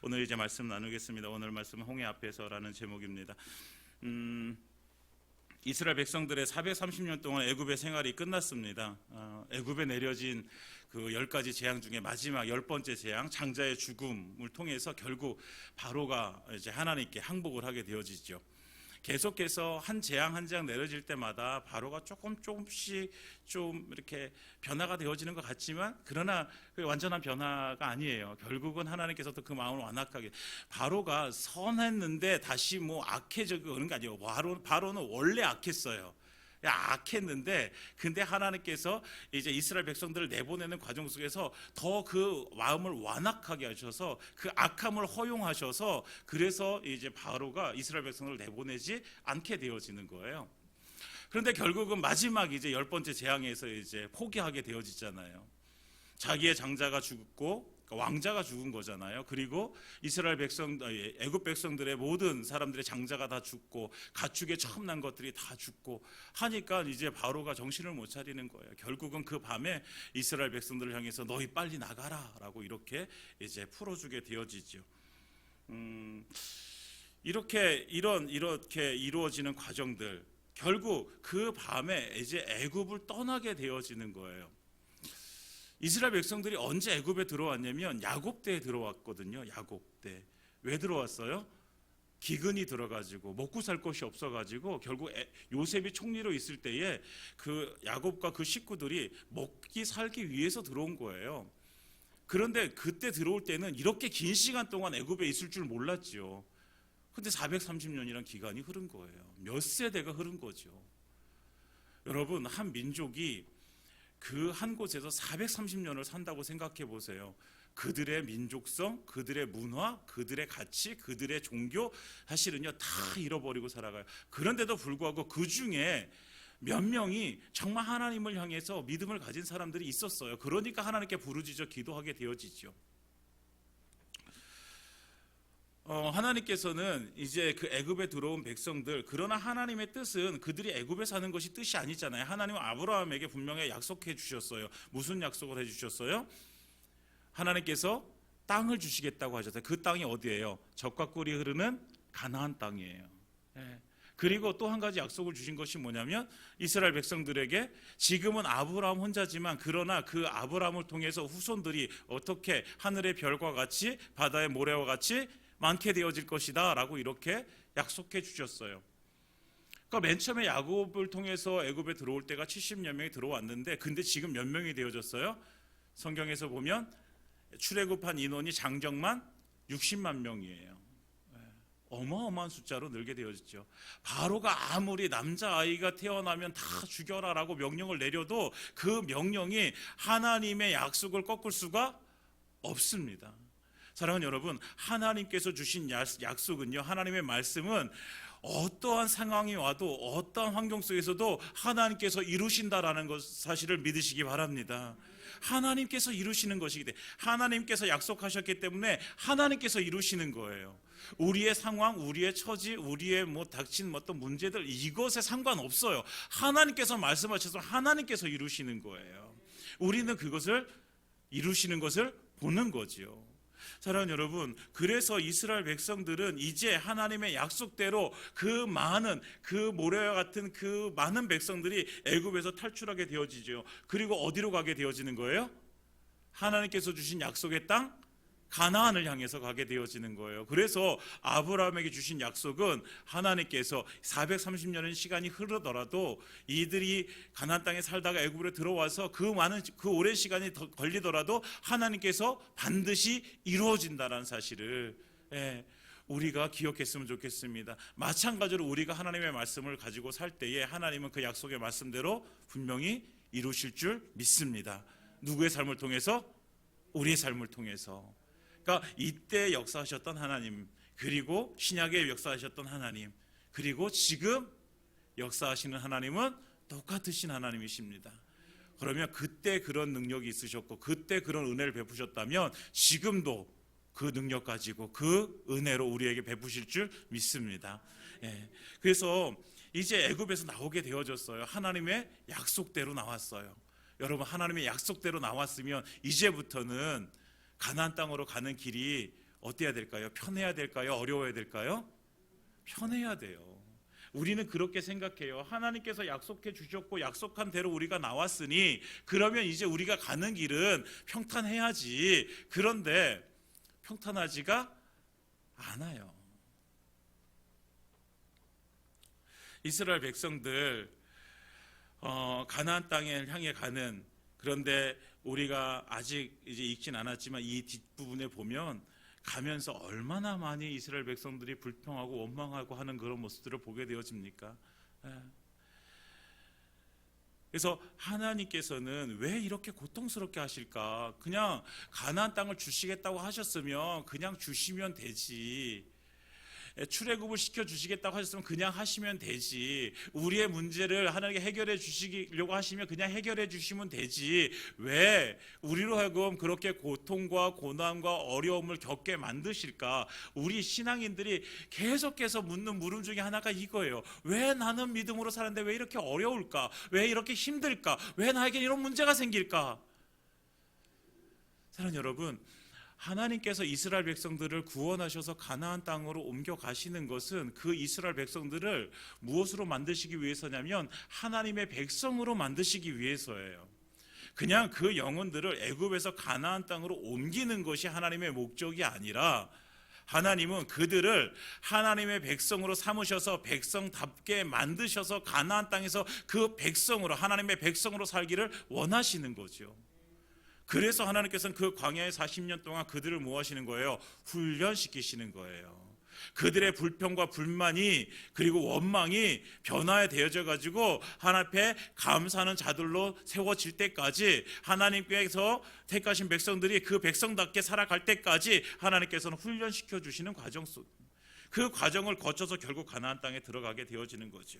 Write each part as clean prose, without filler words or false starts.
오늘 이제 말씀 나누겠습니다. 오늘 말씀은 홍해 앞에서라는 제목입니다. 이스라엘 백성들의 430년 동안 애굽의 생활이 끝났습니다. 애굽에 내려진 그 10가지 재앙 중에 마지막 10번째 재앙, 장자의 죽음을 통해서 결국 바로가 이제 하나님께 항복을 하게 되어지죠. 계속해서 한 재앙 한 재앙 내려질 때마다 바로가 조금씩 좀 이렇게 변화가 되어지는 것 같지만, 그러나 그 완전한 변화가 아니에요. 결국은 하나님께서도 그 마음을 완악하게, 바로가 선했는데 다시 뭐 악해져 그런 게 아니에요. 바로는 원래 악했어요. 악했는데, 근데 하나님께서 이제 이스라엘 백성들을 내보내는 과정 속에서 더 그 마음을 완악하게 하셔서 그 악함을 허용하셔서, 그래서 이제 바로가 이스라엘 백성을 내보내지 않게 되어지는 거예요. 그런데 결국은 마지막 이제 10번째 재앙에서 이제 포기하게 되어지잖아요. 자기의 장자가 죽고 왕자가 죽은 거잖아요. 그리고 이스라엘 백성, 애굽 백성들의 모든 사람들의 장자가 다 죽고 가축에 처음 난 것들이 다 죽고 하니까 이제 바로가 정신을 못 차리는 거예요. 결국은 그 밤에 이스라엘 백성들을 향해서 너희 빨리 나가라라고 이렇게 이제 풀어주게 되어지죠. 이렇게 이루어지는 과정들, 결국 그 밤에 이제 애굽을 떠나게 되어지는 거예요. 이스라엘 백성들이 언제 애굽에 들어왔냐면 야곱 때에 들어왔거든요. 야곱 때. 왜 들어왔어요? 기근이 들어가지고 먹고 살 것이 없어가지고 결국 요셉이 총리로 있을 때에 그 야곱과 그 식구들이 먹기 살기 위해서 들어온 거예요. 그런데 그때 들어올 때는 이렇게 긴 시간 동안 애굽에 있을 줄 몰랐죠. 근데 430년이란 기간이 흐른 거예요. 몇 세대가 흐른 거죠. 여러분, 한 민족이 그 한 곳에서 430년을 산다고 생각해 보세요. 그들의 민족성, 그들의 문화, 그들의 가치, 그들의 종교, 사실은요 다 잃어버리고 살아가요. 그런데도 불구하고 그 중에 몇 명이 정말 하나님을 향해서 믿음을 가진 사람들이 있었어요. 그러니까 하나님께 부르짖어 기도하게 되어지죠. 하나님께서는 이제 그 애굽에 들어온 백성들, 그러나 하나님의 뜻은 그들이 애굽에 사는 것이 뜻이 아니잖아요. 하나님은 아브라함에게 분명히 약속해 주셨어요. 무슨 약속을 해 주셨어요? 하나님께서 땅을 주시겠다고 하셨어요. 그 땅이 어디예요? 젖과 꿀이 흐르는 가나안 땅이에요. 그리고 또 한 가지 약속을 주신 것이 뭐냐면, 이스라엘 백성들에게 지금은 아브라함 혼자지만 그러나 그 아브라함을 통해서 후손들이 어떻게 하늘의 별과 같이 바다의 모래와 같이 많게 되어질 것이다 라고 이렇게 약속해 주셨어요. 그러니까 맨 처음에 야곱을 통해서 애굽에 들어올 때가 70여 명이 들어왔는데, 근데 지금 몇 명이 되어졌어요? 성경에서 보면 출애굽한 인원이 장정만 60만 명이에요. 어마어마한 숫자로 늘게 되어졌죠. 바로가 아무리 남자아이가 태어나면 다 죽여라라고 명령을 내려도 그 명령이 하나님의 약속을 꺾을 수가 없습니다. 사랑하는 여러분, 하나님께서 주신 약속은요, 하나님의 말씀은 어떠한 상황이 와도 어떠한 환경 속에서도 하나님께서 이루신다라는 것 사실을 믿으시기 바랍니다. 하나님께서 이루시는 것이기 때문에, 하나님께서 약속하셨기 때문에 하나님께서 이루시는 거예요. 우리의 상황, 우리의 처지, 우리의 닥친 어떤 문제들, 이것에 상관없어요. 하나님께서 말씀하셔서 하나님께서 이루시는 거예요. 우리는 그것을 이루시는 것을 보는 거지요. 사랑하는 여러분, 그래서 이스라엘 백성들은 이제 하나님의 약속대로 그 많은, 그 모래와 같은 그 많은 백성들이 애굽에서 탈출하게 되어지죠. 그리고 어디로 가게 되어지는 거예요? 하나님께서 주신 약속의 땅 가나안을 향해서 가게 되어지는 거예요. 그래서 아브라함에게 주신 약속은 하나님께서 430년의 시간이 흐르더라도 이들이 가나안 땅에 살다가 애굽으로 들어와서 그 오랜 시간이 더 걸리더라도 하나님께서 반드시 이루어진다는 사실을 우리가 기억했으면 좋겠습니다. 마찬가지로 우리가 하나님의 말씀을 가지고 살 때에 하나님은 그 약속의 말씀대로 분명히 이루실 줄 믿습니다. 누구의 삶을 통해서? 우리의 삶을 통해서. 그러니까 이때 역사하셨던 하나님, 그리고 신약에 역사하셨던 하나님, 그리고 지금 역사하시는 하나님은 똑같으신 하나님이십니다. 그러면 그때 그런 능력이 있으셨고 그때 그런 은혜를 베푸셨다면 지금도 그 능력 가지고 그 은혜로 우리에게 베푸실 줄 믿습니다. 그래서 이제 애굽에서 나오게 되어졌어요. 하나님의 약속대로 나왔어요. 여러분, 하나님의 약속대로 나왔으면 이제부터는 가나안 땅으로 가는 길이 어때야 될까요? 편해야 될까요? 어려워야 될까요? 편해야 돼요. 우리는 그렇게 생각해요. 하나님께서 약속해 주셨고 약속한 대로 우리가 나왔으니 그러면 이제 우리가 가는 길은 평탄해야지. 그런데 평탄하지가 않아요. 이스라엘 백성들 가나안 땅을 향해 가는, 그런데 우리가 아직 이제 읽진 않았지만 이 뒷부분에 보면 가면서 얼마나 많이 이스라엘 백성들이 불평하고 원망하고 하는 그런 모습들을 보게 되어집니까? 그래서 하나님께서는 왜 이렇게 고통스럽게 하실까? 그냥 가나안 땅을 주시겠다고 하셨으면 그냥 주시면 되지. 출애굽을 시켜주시겠다고 하셨으면 그냥 하시면 되지. 우리의 문제를 하나님께 해결해 주시려고 하시면 그냥 해결해 주시면 되지. 왜 우리로 하여금 그렇게 고통과 고난과 어려움을 겪게 만드실까? 우리 신앙인들이 계속해서 묻는 물음 중에 하나가 이거예요. 왜 나는 믿음으로 사는데 왜 이렇게 어려울까? 왜 이렇게 힘들까? 왜 나에게 이런 문제가 생길까? 사랑하는 여러분, 하나님께서 이스라엘 백성들을 구원하셔서 가나안 땅으로 옮겨가시는 것은 그 이스라엘 백성들을 무엇으로 만드시기 위해서냐면 하나님의 백성으로 만드시기 위해서예요. 그냥 그 영혼들을 애굽에서 가나안 땅으로 옮기는 것이 하나님의 목적이 아니라 하나님은 그들을 하나님의 백성으로 삼으셔서 백성답게 만드셔서 가나안 땅에서 그 백성으로, 하나님의 백성으로 살기를 원하시는 거죠. 그래서 하나님께서는 그 광야의 40년 동안 그들을 뭐 하시는 거예요? 훈련시키시는 거예요. 그들의 불평과 불만이 그리고 원망이 변화에 되어져 가지고 하나님 앞에 감사하는 자들로 세워질 때까지, 하나님께서 택하신 백성들이 그 백성답게 살아갈 때까지 하나님께서는 훈련시켜 주시는 과정 속, 그 과정을 거쳐서 결국 가나안 땅에 들어가게 되어지는 거죠.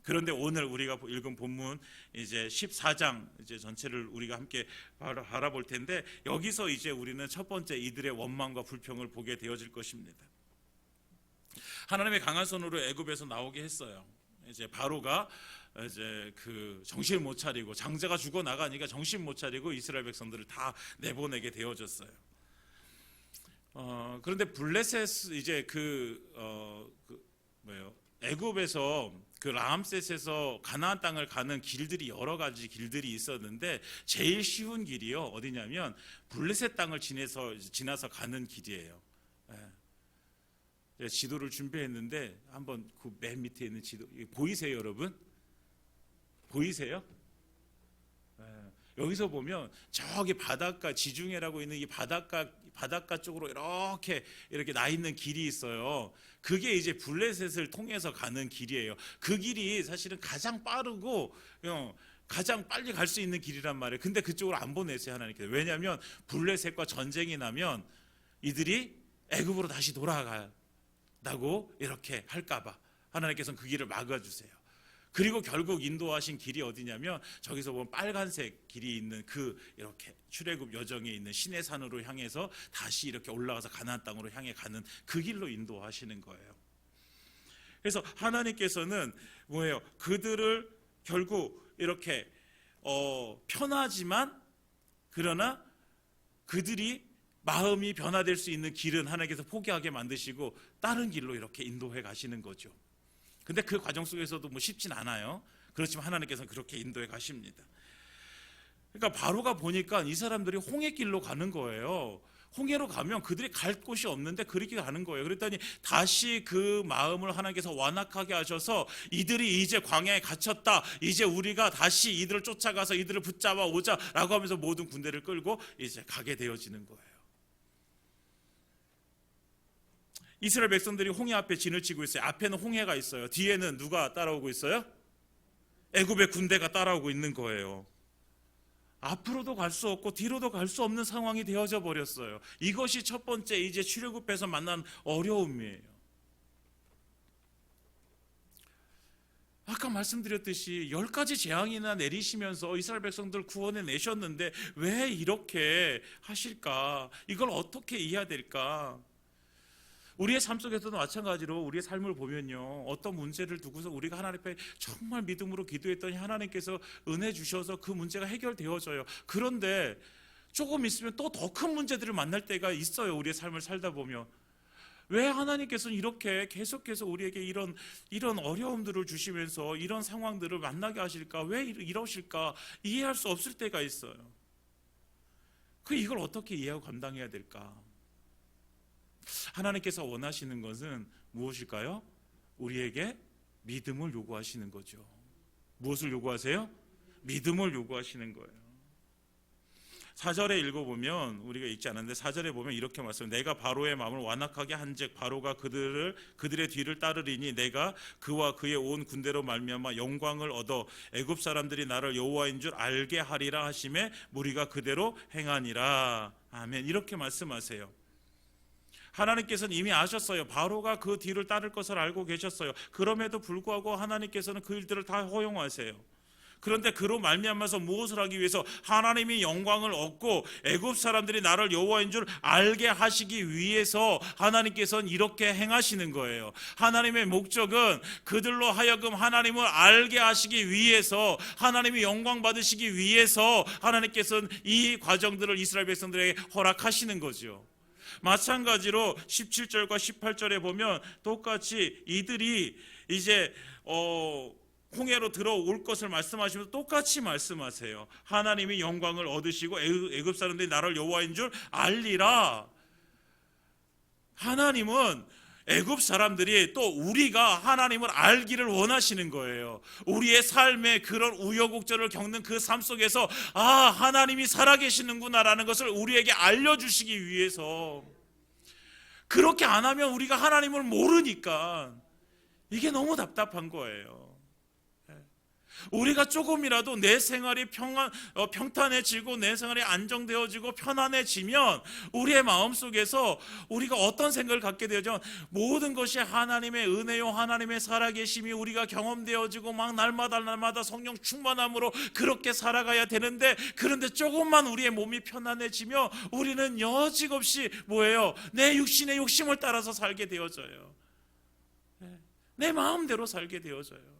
그런데 오늘 우리가 읽은 본문 이제 14장 이제 전체를 우리가 함께 바라볼 텐데, 여기서 이제 우리는 첫 번째 이들의 원망과 불평을 보게 되어질 것입니다. 하나님의 강한 손으로 애굽에서 나오게 했어요. 이제 바로가 이제 그 정신을 못 차리고, 장자가 죽어 나가니까 정신 못 차리고 이스라엘 백성들을 다 내보내게 되어졌어요. 그런데 블레셋 이제 애굽에서 그 라암셋에서 가나안 땅을 가는 길들이 여러 가지 길들이 있었는데 제일 쉬운 길이요, 어디냐면 블레셋 땅을 지나서 가는 길이에요. 지도를 준비했는데 한번 그 맨 밑에 있는 지도 보이세요, 여러분? 보이세요? 여기서 보면 저기 바닷가, 지중해라고 있는 이 바닷가 쪽으로 이렇게 나 있는 길이 있어요. 그게 이제 블레셋을 통해서 가는 길이에요. 그 길이 사실은 가장 빠르고 가장 빨리 갈 수 있는 길이란 말이에요. 근데 그쪽으로 안 보내세요, 하나님께서. 왜냐하면 블레셋과 전쟁이 나면 이들이 애굽으로 다시 돌아가다고 이렇게 할까봐 하나님께서는 그 길을 막아주세요. 그리고 결국 인도하신 길이 어디냐면 저기서 보면 빨간색 길이 있는 그 이렇게 출애굽 여정에 있는 시내산으로 향해서 다시 이렇게 올라가서 가나안 땅으로 향해 가는 그 길로 인도하시는 거예요. 그래서 하나님께서는 뭐예요? 그들을 결국 이렇게 편하지만 그러나 그들이 마음이 변화될 수 있는 길은 하나님께서 포기하게 만드시고 다른 길로 이렇게 인도해 가시는 거죠. 근데 그 과정 속에서도 뭐 쉽진 않아요. 그렇지만 하나님께서는 그렇게 인도해 가십니다. 그러니까 바로가 보니까 이 사람들이 홍해길로 가는 거예요. 홍해로 가면 그들이 갈 곳이 없는데 그렇게 가는 거예요. 그랬더니 다시 그 마음을 하나님께서 완악하게 하셔서 이들이 이제 광야에 갇혔다, 이제 우리가 다시 이들을 쫓아가서 이들을 붙잡아 오자라고 하면서 모든 군대를 끌고 이제 가게 되어지는 거예요. 이스라엘 백성들이 홍해 앞에 진을 치고 있어요. 앞에는 홍해가 있어요. 뒤에는 누가 따라오고 있어요? 애굽의 군대가 따라오고 있는 거예요. 앞으로도 갈 수 없고 뒤로도 갈 수 없는 상황이 되어져 버렸어요. 이것이 첫 번째 이제 출애굽에서 만난 어려움이에요. 아까 말씀드렸듯이 10가지 재앙이나 내리시면서 이스라엘 백성들 구원해 내셨는데 왜 이렇게 하실까? 이걸 어떻게 이해해야 될까? 우리의 삶 속에서도 마찬가지로 우리의 삶을 보면요, 어떤 문제를 두고서 우리가 하나님 앞에 정말 믿음으로 기도했더니 하나님께서 은혜 주셔서 그 문제가 해결되어져요. 그런데 조금 있으면 또 더 큰 문제들을 만날 때가 있어요. 우리의 삶을 살다 보면. 왜 하나님께서는 이렇게 계속해서 우리에게 이런 어려움들을 주시면서 이런 상황들을 만나게 하실까? 왜 이러실까? 이해할 수 없을 때가 있어요. 이걸 어떻게 이해하고 감당해야 될까? 하나님께서 원하시는 것은 무엇일까요? 우리에게 믿음을 요구하시는 거죠. 무엇을 요구하세요? 믿음을 요구하시는 거예요. 4절에 읽어보면, 우리가 읽지 않았는데 4절에 보면 이렇게 말씀해요. 내가 바로의 마음을 완악하게 한즉 바로가 그들의 뒤를 따르리니 내가 그와 그의 온 군대로 말미암아 영광을 얻어 애굽 사람들이 나를 여호와인 줄 알게 하리라 하심에 무리가 그대로 행하니라. 아멘. 이렇게 말씀하세요. 하나님께서는 이미 아셨어요. 바로가 그 뒤를 따를 것을 알고 계셨어요. 그럼에도 불구하고 하나님께서는 그 일들을 다 허용하세요. 그런데 그로 말미암아서 무엇을 하기 위해서? 하나님이 영광을 얻고 애굽 사람들이 나를 여호와인 줄 알게 하시기 위해서 하나님께서는 이렇게 행하시는 거예요. 하나님의 목적은 그들로 하여금 하나님을 알게 하시기 위해서, 하나님이 영광 받으시기 위해서 하나님께서는 이 과정들을 이스라엘 백성들에게 허락하시는 거죠. 마찬가지로 17절과 18절에 보면 똑같이 이들이 이제 홍해로 들어올 것을 말씀하시면서 똑같이 말씀하세요. 하나님이 영광을 얻으시고 애굽 사람들이 나를 여호와인 줄 알리라. 하나님은 애굽 사람들이 또 우리가 하나님을 알기를 원하시는 거예요. 우리의 삶에 그런 우여곡절을 겪는 그 삶 속에서 하나님이 살아계시는구나라는 것을 우리에게 알려주시기 위해서. 그렇게 안 하면 우리가 하나님을 모르니까 이게 너무 답답한 거예요. 우리가 조금이라도 내 생활이 평탄해지고 내 생활이 안정되어지고 편안해지면 우리의 마음속에서 우리가 어떤 생각을 갖게 되죠? 모든 것이 하나님의 은혜요 하나님의 살아계심이 우리가 경험되어지고 막 날마다 성령 충만함으로 그렇게 살아가야 되는데, 그런데 조금만 우리의 몸이 편안해지면 우리는 여지없이 뭐예요? 내 육신의 욕심을 따라서 살게 되어져요. 내 마음대로 살게 되어져요.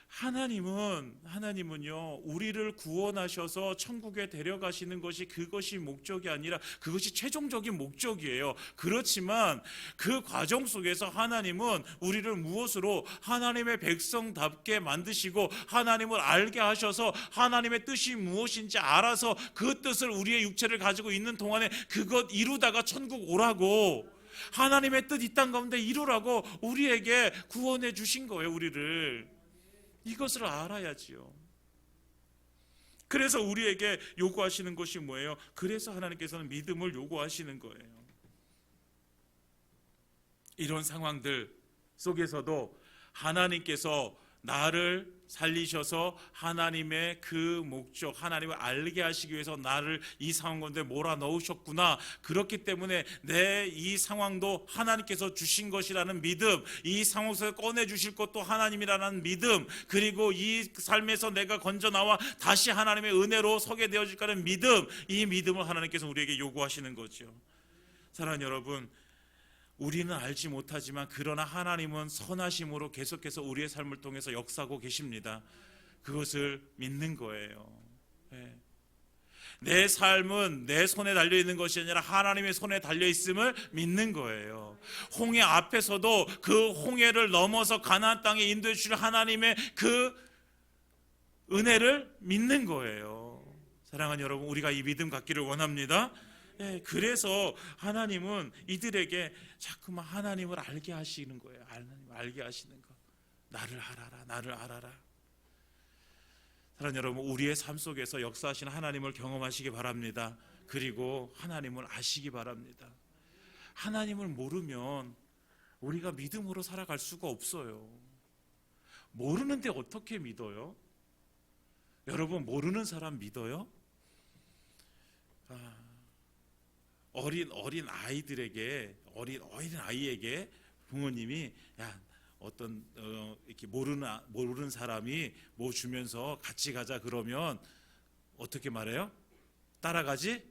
하나님은요 우리를 구원하셔서 천국에 데려가시는 그것이 목적이 아니라 그것이 최종적인 목적이에요. 그렇지만 그 과정 속에서 하나님은 우리를 무엇으로? 하나님의 백성답게 만드시고 하나님을 알게 하셔서 하나님의 뜻이 무엇인지 알아서 그 뜻을 우리의 육체를 가지고 있는 동안에 그것 이루다가 천국 오라고, 하나님의 뜻 이 땅 가운데 이루라고 우리에게 구원해 주신 거예요. 우리를 이것을 알아야지요. 그래서 우리에게 요구하시는 것이 뭐예요? 그래서 하나님께서는 믿음을 요구하시는 거예요. 이런 상황들 속에서도 하나님께서 나를 살리셔서 하나님의 그 목적, 하나님을 알게 하시기 위해서 나를 이 상황 가운데 몰아넣으셨구나. 그렇기 때문에 내 이 상황도 하나님께서 주신 것이라는 믿음, 이 상황에서 꺼내주실 것도 하나님이라는 믿음, 그리고 이 삶에서 내가 건져 나와 다시 하나님의 은혜로 서게 되어질 거라는 믿음, 이 믿음을 하나님께서 우리에게 요구하시는 거죠. 사랑하는 여러분, 우리는 알지 못하지만 그러나 하나님은 선하심으로 계속해서 우리의 삶을 통해서 역사하고 계십니다. 그것을 믿는 거예요. 내 삶은 내 손에 달려있는 것이 아니라 하나님의 손에 달려있음을 믿는 거예요. 홍해 앞에서도 그 홍해를 넘어서 가나안 땅에 인도해 주실 하나님의 그 은혜를 믿는 거예요. 사랑하는 여러분, 우리가 이 믿음 갖기를 원합니다. 그래서 하나님은 이들에게 자꾸만 하나님을 알게 하시는 거예요. 하나님을 알게 하시는 거. 나를 알아라, 나를 알아라. 사랑하는 여러분, 우리의 삶 속에서 역사하시는 하나님을 경험하시기 바랍니다. 그리고 하나님을 아시기 바랍니다. 하나님을 모르면 우리가 믿음으로 살아갈 수가 없어요. 모르는데 어떻게 믿어요? 여러분, 모르는 사람 믿어요? 어린 아이에게 부모님이 어떤 이렇게 모르는 사람이 뭐 주면서 같이 가자 그러면 어떻게 말해요? 따라가지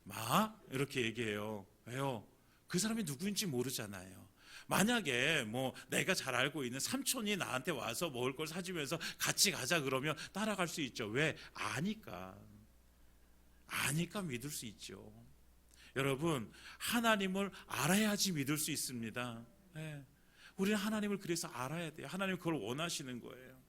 마, 이렇게 얘기해요. 왜요? 그 사람이 누구인지 모르잖아요. 만약에 뭐 내가 잘 알고 있는 삼촌이 나한테 와서 먹을 걸 사주면서 같이 가자 그러면 따라갈 수 있죠. 왜? 아니까 믿을 수 있죠. 여러분, 하나님을 알아야지 믿을 수 있습니다. 네. 우리는 하나님을 그래서 알아야 돼요. 하나님 그걸 원하시는 거예요.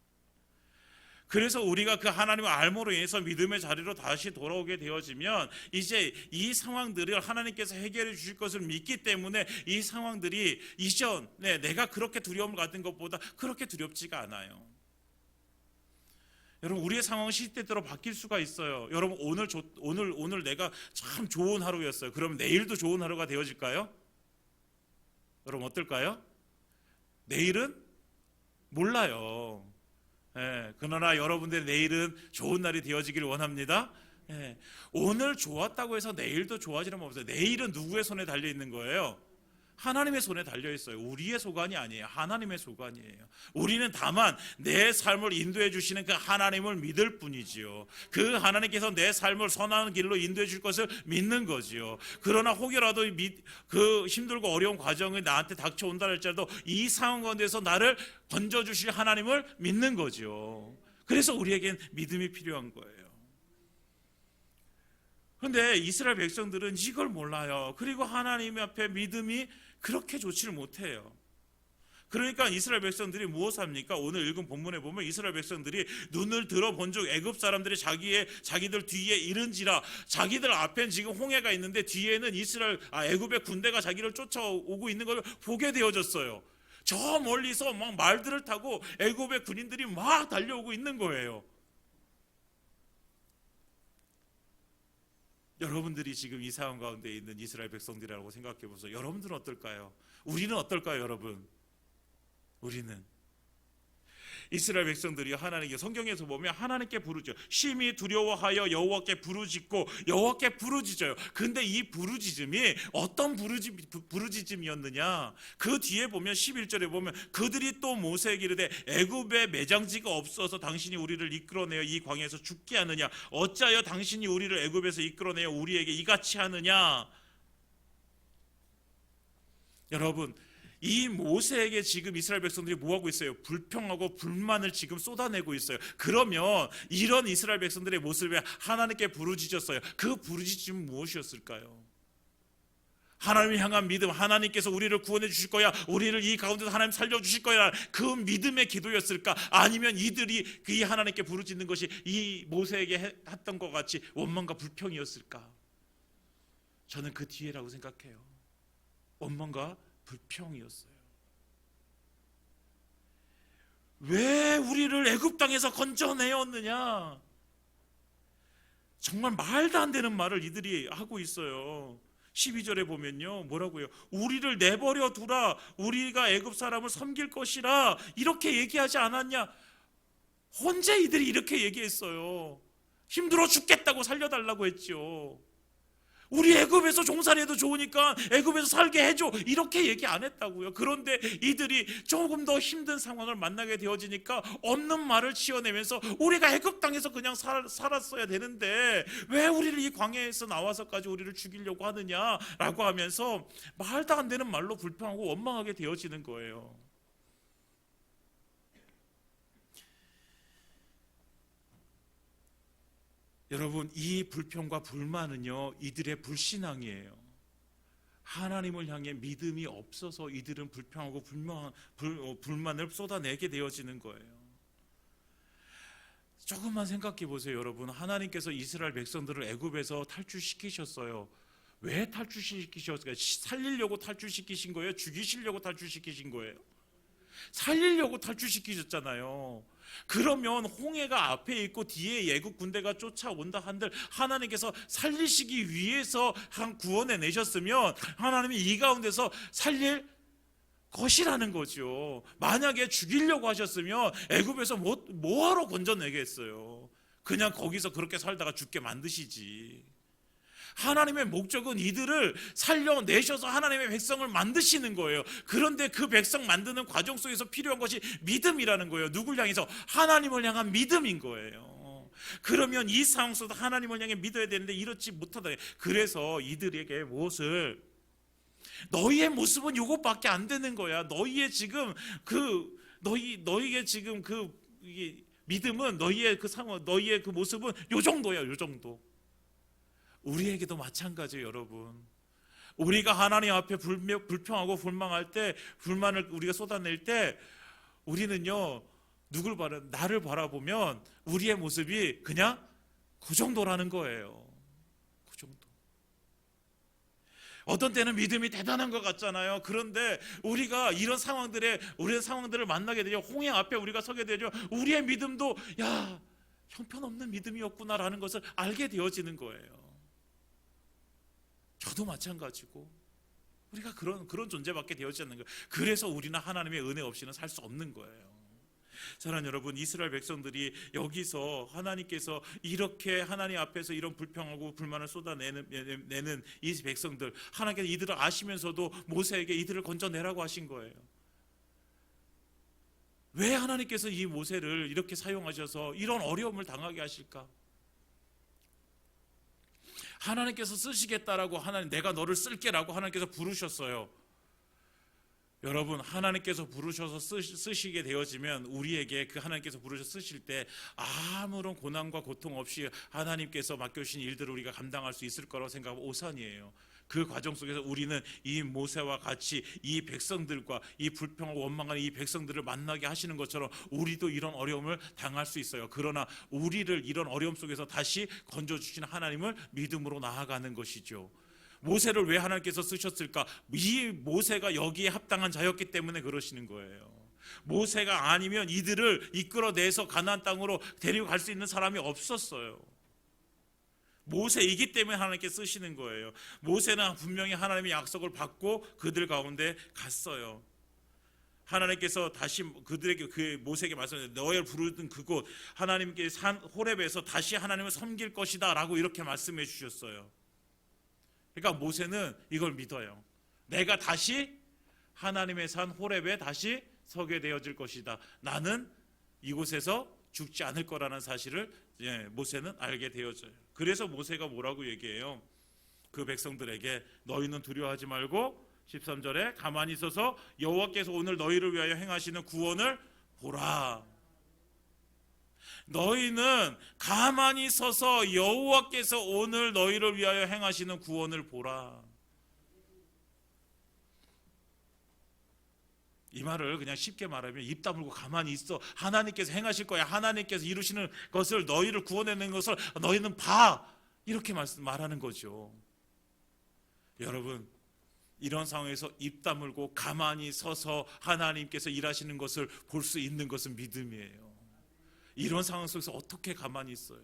그래서 우리가 그 하나님을 알므로 인해서 믿음의 자리로 다시 돌아오게 되어지면 이제 이 상황들을 하나님께서 해결해 주실 것을 믿기 때문에 이 상황들이 이전에 내가 그렇게 두려움을 갖는 것보다 그렇게 두렵지가 않아요. 여러분, 우리의 상황은 시대대로 바뀔 수가 있어요. 여러분, 오늘 내가 참 좋은 하루였어요. 그럼 내일도 좋은 하루가 되어질까요? 여러분, 어떨까요? 내일은 몰라요. 그러나 여러분들의 내일은 좋은 날이 되어지기를 원합니다. 오늘 좋았다고 해서 내일도 좋아지는 없어요. 내일은 누구의 손에 달려 있는 거예요? 하나님의 손에 달려 있어요. 우리의 소관이 아니에요. 하나님의 소관이에요. 우리는 다만 내 삶을 인도해 주시는 그 하나님을 믿을 뿐이지요. 그 하나님께서 내 삶을 선한 길로 인도해 줄 것을 믿는 거지요. 그러나 혹여라도 그 힘들고 어려운 과정이 나한테 닥쳐온다 할지라도 이 상황 가운데서 나를 건져 주실 하나님을 믿는 거지요. 그래서 우리에겐 믿음이 필요한 거예요. 그런데 이스라엘 백성들은 이걸 몰라요. 그리고 하나님 앞에 믿음이 그렇게 좋지를 못해요. 그러니까 이스라엘 백성들이 무엇을 합니까? 오늘 읽은 본문에 보면 이스라엘 백성들이 눈을 들어본 즉 애굽 사람들이 자기들 뒤에 이른지라, 자기들 앞엔 지금 홍해가 있는데 뒤에는 애굽의 군대가 자기를 쫓아오고 있는 걸 보게 되어졌어요. 저 멀리서 막 말들을 타고 애굽의 군인들이 막 달려오고 있는 거예요. 여러분들이 지금 이 상황 가운데 있는 이스라엘 백성들이라고 생각해 보세요. 여러분들은 어떨까요? 우리는 어떨까요, 여러분? 우리는 이스라엘 백성들이 하나님께, 성경에서 보면 하나님께 부르죠. 심히 두려워하여 여호와께 부르짖고 여호와께 부르짖어요. 근데 이 부르짖음이 어떤 부르짖음이었느냐? 그 뒤에 보면 11절에 보면 그들이 또 모세에게 이르되 애굽에 매장지가 없어서 당신이 우리를 이끌어내어 이 광야에서 죽게 하느냐? 어찌하여 당신이 우리를 애굽에서 이끌어내어 우리에게 이같이 하느냐? 여러분, 이 모세에게 지금 이스라엘 백성들이 뭐하고 있어요? 불평하고 불만을 지금 쏟아내고 있어요. 그러면 이런 이스라엘 백성들의 모습에 하나님께 부르짖었어요. 그 부르짖음은 무엇이었을까요? 하나님을 향한 믿음, 하나님께서 우리를 구원해 주실 거야, 우리를 이 가운데서 하나님 살려주실 거야, 그 믿음의 기도였을까? 아니면 이들이 이 하나님께 부르짖는 것이 이 모세에게 했던 것 같이 원망과 불평이었을까? 저는 그 뒤에라고 생각해요. 원망과 불평이었어요. 왜 우리를 애굽 땅에서 건져내었느냐? 정말 말도 안 되는 말을 이들이 하고 있어요. 12절에 보면요, 뭐라고요? 우리를 내버려 두라, 우리가 애굽 사람을 섬길 것이라, 이렇게 얘기하지 않았냐? 언제 이들이 이렇게 얘기했어요? 힘들어 죽겠다고 살려달라고 했죠. 우리 애굽에서 종살이해도 좋으니까 애굽에서 살게 해줘, 이렇게 얘기 안 했다고요. 그런데 이들이 조금 더 힘든 상황을 만나게 되어지니까 없는 말을 치어내면서 우리가 애굽 땅에서 그냥 살았어야 되는데 왜 우리를 이 광야에서 나와서까지 우리를 죽이려고 하느냐라고 하면서 말도 안 되는 말로 불평하고 원망하게 되어지는 거예요. 여러분, 이 불평과 불만은요, 이들의 불신앙이에요. 하나님을 향해 믿음이 없어서 이들은 불평하고 불만을 쏟아내게 되어지는 거예요. 조금만 생각해 보세요, 여러분. 하나님께서 이스라엘 백성들을 애굽에서 탈출시키셨어요. 왜 탈출시키셨을까요? 살리려고 탈출시키신 거예요? 죽이시려고 탈출시키신 거예요? 살리려고 탈출시키셨잖아요. 그러면 홍해가 앞에 있고 뒤에 애국 군대가 쫓아온다 한들 하나님께서 살리시기 위해서 한 구원해 내셨으면 하나님이 이 가운데서 살릴 것이라는 거죠. 만약에 죽이려고 하셨으면 애굽에서 뭐하러 건져내겠어요? 그냥 거기서 그렇게 살다가 죽게 만드시지. 하나님의 목적은 이들을 살려내셔서 하나님의 백성을 만드시는 거예요. 그런데 그 백성 만드는 과정 속에서 필요한 것이 믿음이라는 거예요. 누굴 향해서? 하나님을 향한 믿음인 거예요. 그러면 이 상황 속에서 하나님을 향해 믿어야 되는데 이렇지 못하다. 그래서 이들에게 무엇을? 너희의 모습은 이것밖에 안 되는 거야. 너희의 지금 너희의 지금 이게 믿음은 너희의 그 상황, 너희의 그 모습은 요 정도야, 요 정도. 우리에게도 마찬가지예요, 여러분. 우리가 하나님 앞에 불평하고 불만할 때, 불만을 우리가 쏟아낼 때, 우리는요, 나를 바라보면 우리의 모습이 그냥 그 정도라는 거예요. 그 정도. 어떤 때는 믿음이 대단한 것 같잖아요. 그런데 우리가 이런 상황들을 만나게 되죠. 홍해 앞에 우리가 서게 되죠. 우리의 믿음도 형편없는 믿음이었구나라는 것을 알게 되어지는 거예요. 저도 마찬가지고 우리가 그런 존재밖에 되어지지 않는 거예요. 그래서 우리는 하나님의 은혜 없이는 살 수 없는 거예요. 사랑하는 여러분, 이스라엘 백성들이 여기서 하나님께서 이렇게 하나님 앞에서 이런 불평하고 불만을 쏟아내는 이 백성들, 하나님께서 이들을 아시면서도 모세에게 이들을 건져내라고 하신 거예요. 왜 하나님께서 이 모세를 이렇게 사용하셔서 이런 어려움을 당하게 하실까? 하나님께서 쓰시겠다라고, 내가 너를 쓸게라고 하나님께서 부르셨어요. 여러분, 하나님께서 부르셔서 쓰시게 되어지면 우리에게 그 하나님께서 부르셔서 쓰실 때 아무런 고난과 고통 없이 하나님께서 맡겨주신 일들을 우리가 감당할 수 있을 거라고 생각하면 오산이에요. 그 과정 속에서 우리는 이 모세와 같이 이 백성들과 이 불평하고 원망하는 이 백성들을 만나게 하시는 것처럼 우리도 이런 어려움을 당할 수 있어요. 그러나 우리를 이런 어려움 속에서 다시 건져주신 하나님을 믿음으로 나아가는 것이죠. 모세를 왜 하나님께서 쓰셨을까? 이 모세가 여기에 합당한 자였기 때문에 그러시는 거예요. 모세가 아니면 이들을 이끌어내서 가나안 땅으로 데리고 갈 수 있는 사람이 없었어요. 모세이기 때문에 하나님께 쓰시는 거예요. 모세는 분명히 하나님의 약속을 받고 그들 가운데 갔어요. 하나님께서 다시 그들에게, 그 모세에게 말씀하셨는데, 너희를 부르던 그곳, 하나님께 산 호렙에서 다시 하나님을 섬길 것이다 라고 이렇게 말씀해 주셨어요. 그러니까 모세는 이걸 믿어요. 내가 다시 하나님의 산 호렙에 다시 서게 되어질 것이다. 나는 이곳에서 죽지 않을 거라는 사실을 모세는 알게 되어져요. 그래서 모세가 뭐라고 얘기해요? 그 백성들에게 너희는 두려워하지 말고 13절에 가만히 있어서 여호와께서 오늘 너희를 위하여 행하시는 구원을 보라. 너희는 가만히 서서 여호와께서 오늘 너희를 위하여 행하시는 구원을 보라. 이 말을 그냥 쉽게 말하면 입 다물고 가만히 있어. 하나님께서 행하실 거야. 하나님께서 이루시는 것을, 너희를 구원해내는 것을 너희는 봐. 이렇게 말하는 거죠. 여러분, 이런 상황에서 입 다물고 가만히 서서 하나님께서 일하시는 것을 볼 수 있는 것은 믿음이에요. 이런 상황 속에서 어떻게 가만히 있어요?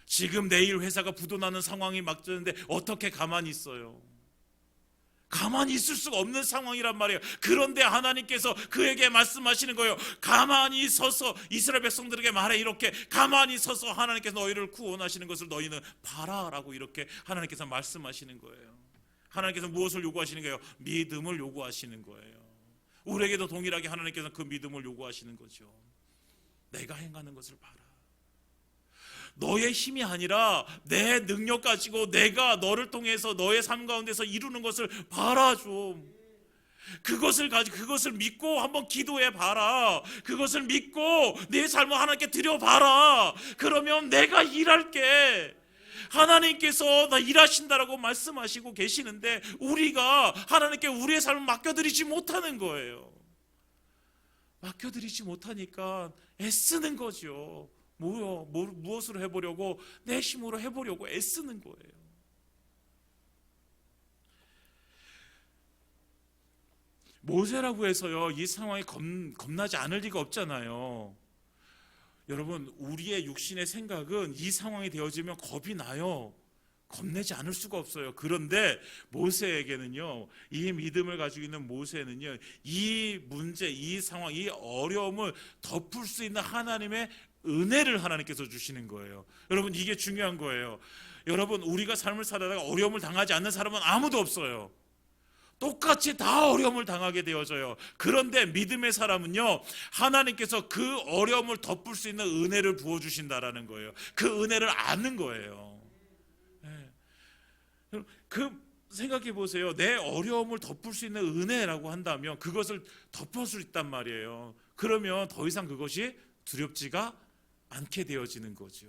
지금 내일 회사가 부도나는 상황이 막드는데 어떻게 가만히 있어요? 가만히 있을 수가 없는 상황이란 말이에요. 그런데 하나님께서 그에게 말씀하시는 거예요. 가만히 서서, 이스라엘 백성들에게 말해, 이렇게 가만히 서서 하나님께서 너희를 구원하시는 것을 너희는 봐라라고 이렇게 하나님께서 말씀하시는 거예요. 하나님께서 무엇을 요구하시는 거예요? 믿음을 요구하시는 거예요. 우리에게도 동일하게 하나님께서 그 믿음을 요구하시는 거죠. 내가 행하는 것을 봐라. 너의 힘이 아니라 내 능력 가지고 내가 너를 통해서 너의 삶 가운데서 이루는 것을 봐라 좀. 그것을 가지고, 그것을 믿고 한번 기도해 봐라. 그것을 믿고 내 삶을 하나님께 드려봐라. 그러면 내가 일할게. 하나님께서 나 일하신다라고 말씀하시고 계시는데 우리가 하나님께 우리의 삶을 맡겨드리지 못하는 거예요. 맡겨드리지 못하니까 애쓰는 거죠. 무엇으로 해보려고? 내 힘으로 해보려고 애쓰는 거예요. 모세라고 해서요, 이 상황이 겁나지 않을 리가 없잖아요. 여러분, 우리의 육신의 생각은 이 상황이 되어지면 겁이 나요. 겁내지 않을 수가 없어요. 그런데 모세에게는요, 이 믿음을 가지고 있는 모세는요, 이 문제, 이 상황, 이 어려움을 덮을 수 있는 하나님의 은혜를 하나님께서 주시는 거예요. 여러분, 이게 중요한 거예요. 여러분, 우리가 삶을 살아다가 어려움을 당하지 않는 사람은 아무도 없어요. 똑같이 다 어려움을 당하게 되어져요. 그런데 믿음의 사람은요, 하나님께서 그 어려움을 덮을 수 있는 은혜를 부어주신다라는 거예요. 그 은혜를 아는 거예요. 그 생각해 보세요. 내 어려움을 덮을 수 있는 은혜라고 한다면 그것을 덮을 수 있단 말이에요. 그러면 더 이상 그것이 두렵지가 않게 되어지는 거죠.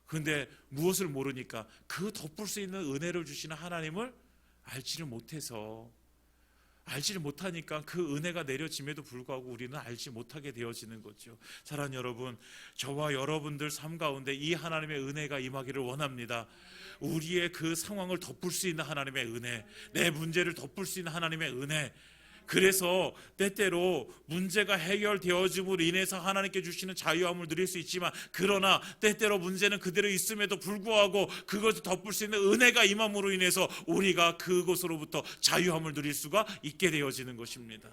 그런데 무엇을 모르니까 그 덮을 수 있는 은혜를 주시는 하나님을 알지를 못하니까 그 은혜가 내려짐에도 불구하고 우리는 알지 못하게 되어지는 거죠. 사랑하는 여러분, 저와 여러분들 삶 가운데 이 하나님의 은혜가 임하기를 원합니다. 우리의 그 상황을 덮을 수 있는 하나님의 은혜, 내 문제를 덮을 수 있는 하나님의 은혜. 그래서 때때로 문제가 해결되어짐으로 인해서 하나님께 주시는 자유함을 누릴 수 있지만, 그러나 때때로 문제는 그대로 있음에도 불구하고 그것을 덮을 수 있는 은혜가 임함으로 인해서 우리가 그것으로부터 자유함을 누릴 수가 있게 되어지는 것입니다.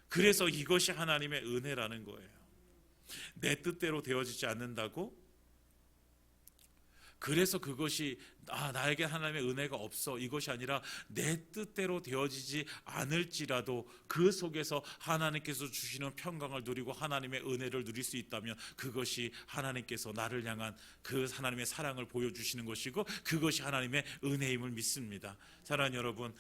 그래서 이것이 하나님의 은혜라는 거예요. 내 뜻대로 되어지지 않는다고? 그래서 그것이 나에게 하나님의 은혜가 없어, 이것이 아니라 내 뜻대로 되어지지 않을지라도 그 속에서 하나님께서 주시는 평강을 누리고 하나님의 은혜를 누릴 수 있다면 그것이 하나님께서 나를 향한 그 하나님의 사랑을 보여주시는 것이고 그것이 하나님의 은혜임을 믿습니다. 사랑하는 여러분,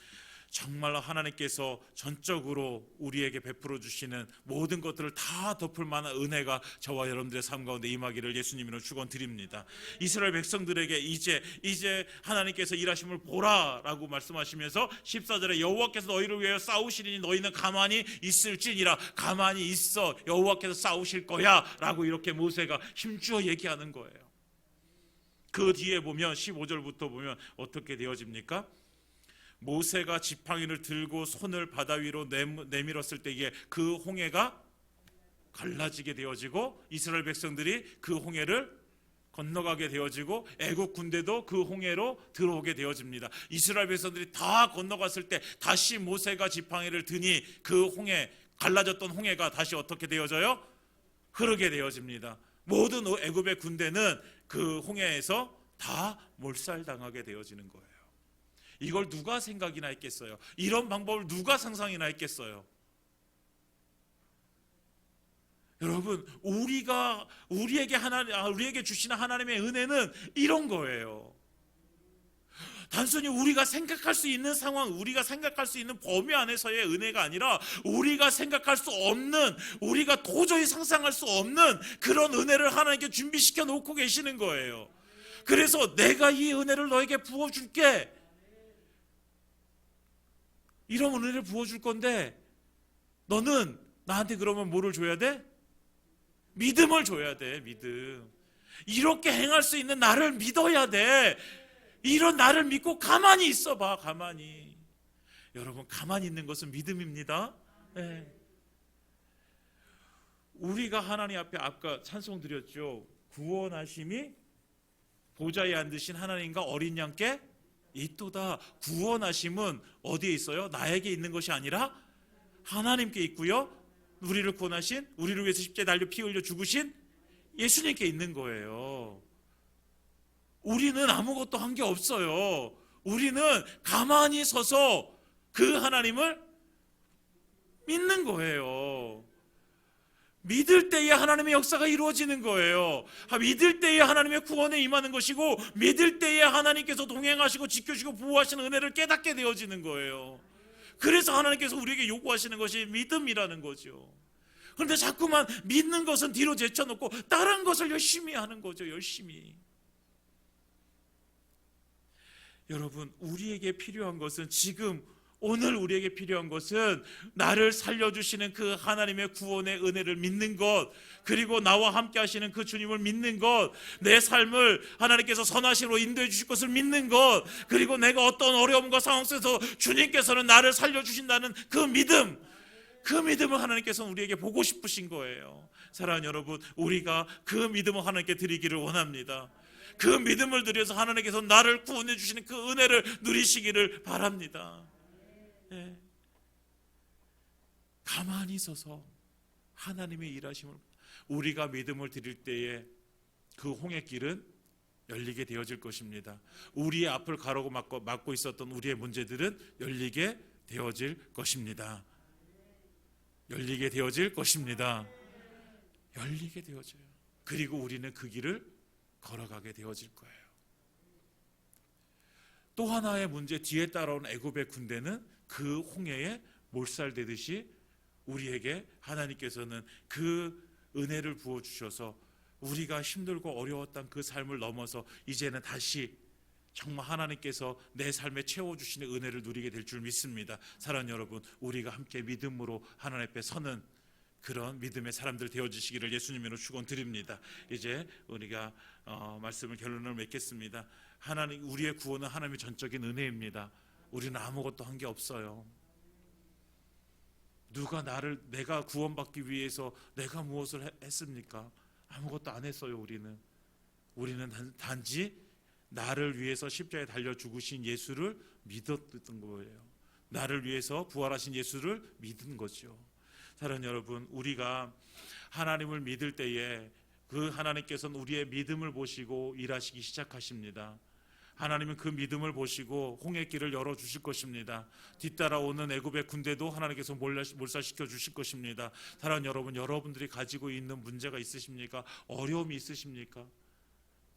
정말로 하나님께서 전적으로 우리에게 베풀어 주시는 모든 것들을 다 덮을 만한 은혜가 저와 여러분들의 삶 가운데 임하기를 예수님으로 축원드립니다. 이스라엘 백성들에게 이제 하나님께서 일하심을 보라라고 말씀하시면서 14절에 여호와께서 너희를 위하여 싸우시리니 너희는 가만히 있을지니라. 가만히 있어, 여호와께서 싸우실 거야 라고 이렇게 모세가 힘주어 얘기하는 거예요. 그 뒤에 보면 15절부터 보면 어떻게 되어집니까? 모세가 지팡이를 들고 손을 바다 위로 내밀었을 때에 그 홍해가 갈라지게 되어지고 이스라엘 백성들이 그 홍해를 건너가게 되어지고 애국 군대도 그 홍해로 들어오게 되어집니다. 이스라엘 백성들이 다 건너갔을 때 다시 모세가 지팡이를 드니 그 홍해, 갈라졌던 홍해가 다시 어떻게 되어져요? 흐르게 되어집니다. 모든 애굽의 군대는 그 홍해에서 다 몰살당하게 되어지는 거예요. 이걸 누가 생각이나 했겠어요? 이런 방법을 누가 상상이나 했겠어요? 여러분, 우리에게 주시는 하나님의 은혜는 이런 거예요. 단순히 우리가 생각할 수 있는 상황, 우리가 생각할 수 있는 범위 안에서의 은혜가 아니라 우리가 생각할 수 없는, 우리가 도저히 상상할 수 없는 그런 은혜를 하나님께 준비시켜 놓고 계시는 거예요. 그래서 내가 이 은혜를 너에게 부어줄게, 이런 은혜를 부어줄 건데 너는 나한테 그러면 뭐를 줘야 돼? 믿음을 줘야 돼. 믿음. 이렇게 행할 수 있는 나를 믿어야 돼. 이런 나를 믿고 가만히 있어봐. 가만히. 여러분, 가만히 있는 것은 믿음입니다. 네. 우리가 하나님 앞에 아까 찬송 드렸죠. 구원하심이 보좌에 앉으신 하나님과 어린 양께 있도다. 구원하심은 어디에 있어요? 나에게 있는 것이 아니라 하나님께 있고요. 우리를 구원하신, 우리를 위해서 십자가에 달려 피 흘려 죽으신 예수님께 있는 거예요. 우리는 아무것도 한 게 없어요. 우리는 가만히 서서 그 하나님을 믿는 거예요. 믿을 때에 하나님의 역사가 이루어지는 거예요. 믿을 때에 하나님의 구원에 임하는 것이고, 믿을 때에 하나님께서 동행하시고 지켜주시고 보호하시는 은혜를 깨닫게 되어지는 거예요. 그래서 하나님께서 우리에게 요구하시는 것이 믿음이라는 거죠. 그런데 자꾸만 믿는 것은 뒤로 제쳐놓고 다른 것을 열심히 하는 거죠. 열심히. 여러분, 우리에게 필요한 것은, 지금 오늘 우리에게 필요한 것은 나를 살려주시는 그 하나님의 구원의 은혜를 믿는 것, 그리고 나와 함께 하시는 그 주님을 믿는 것, 내 삶을 하나님께서 선하심으로 인도해 주실 것을 믿는 것, 그리고 내가 어떤 어려움과 상황 속에서 주님께서는 나를 살려주신다는 그 믿음, 그 믿음을 하나님께서는 우리에게 보고 싶으신 거예요. 사랑하는 여러분, 우리가 그 믿음을 하나님께 드리기를 원합니다. 그 믿음을 드려서 하나님께서 나를 구원해 주시는 그 은혜를 누리시기를 바랍니다. 네. 가만히 서서 하나님의 일하심을, 우리가 믿음을 드릴 때에 그 홍해길은 열리게 되어질 것입니다. 우리의 앞을 가로고 막고 있었던 우리의 문제들은 열리게 되어질 것입니다. 열리게 되어질 것입니다. 열리게 되어져요. 그리고 우리는 그 길을 걸어가게 되어질 거예요. 또 하나의 문제, 뒤에 따라온 애굽의 군대는 그 홍해에 몰살되듯이 우리에게 하나님께서는 그 은혜를 부어주셔서 우리가 힘들고 어려웠던 그 삶을 넘어서 이제는 다시 정말 하나님께서 내 삶에 채워주시는 은혜를 누리게 될 줄 믿습니다. 사랑하는 여러분, 우리가 함께 믿음으로 하나님 앞에 서는 그런 믿음의 사람들 되어주시기를 예수님으로 축원드립니다. 이제 우리가 말씀을 결론을 맺겠습니다. 하나님, 우리의 구원은 하나님의 전적인 은혜입니다. 우리는 아무것도 한 게 없어요. 누가 내가 구원받기 위해서 내가 무엇을 했습니까? 아무것도 안 했어요. 우리는 단지 나를 위해서 십자가에 달려 죽으신 예수를 믿었던 거예요. 나를 위해서 부활하신 예수를 믿은 거죠. 사랑하는 여러분, 우리가 하나님을 믿을 때에 그 하나님께서는 우리의 믿음을 보시고 일하시기 시작하십니다. 하나님은 그 믿음을 보시고 홍해길을 열어주실 것입니다. 뒤따라오는 애굽의 군대도 하나님께서 몰살시켜 주실 것입니다. 사랑하는 여러분, 여러분들이 가지고 있는 문제가 있으십니까? 어려움이 있으십니까?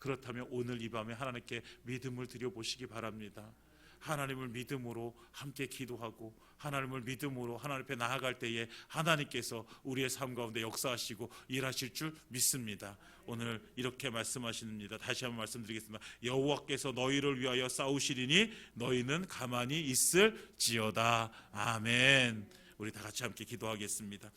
그렇다면 오늘 이 밤에 하나님께 믿음을 드려보시기 바랍니다. 하나님을 믿음으로 함께 기도하고 하나님을 믿음으로 하나님 앞에 나아갈 때에 하나님께서 우리의 삶 가운데 역사하시고 일하실 줄 믿습니다. 오늘 이렇게 말씀하십니다. 다시 한번 말씀드리겠습니다. 여호와께서 너희를 위하여 싸우시리니 너희는 가만히 있을지어다. 아멘. 우리 다 같이 함께 기도하겠습니다.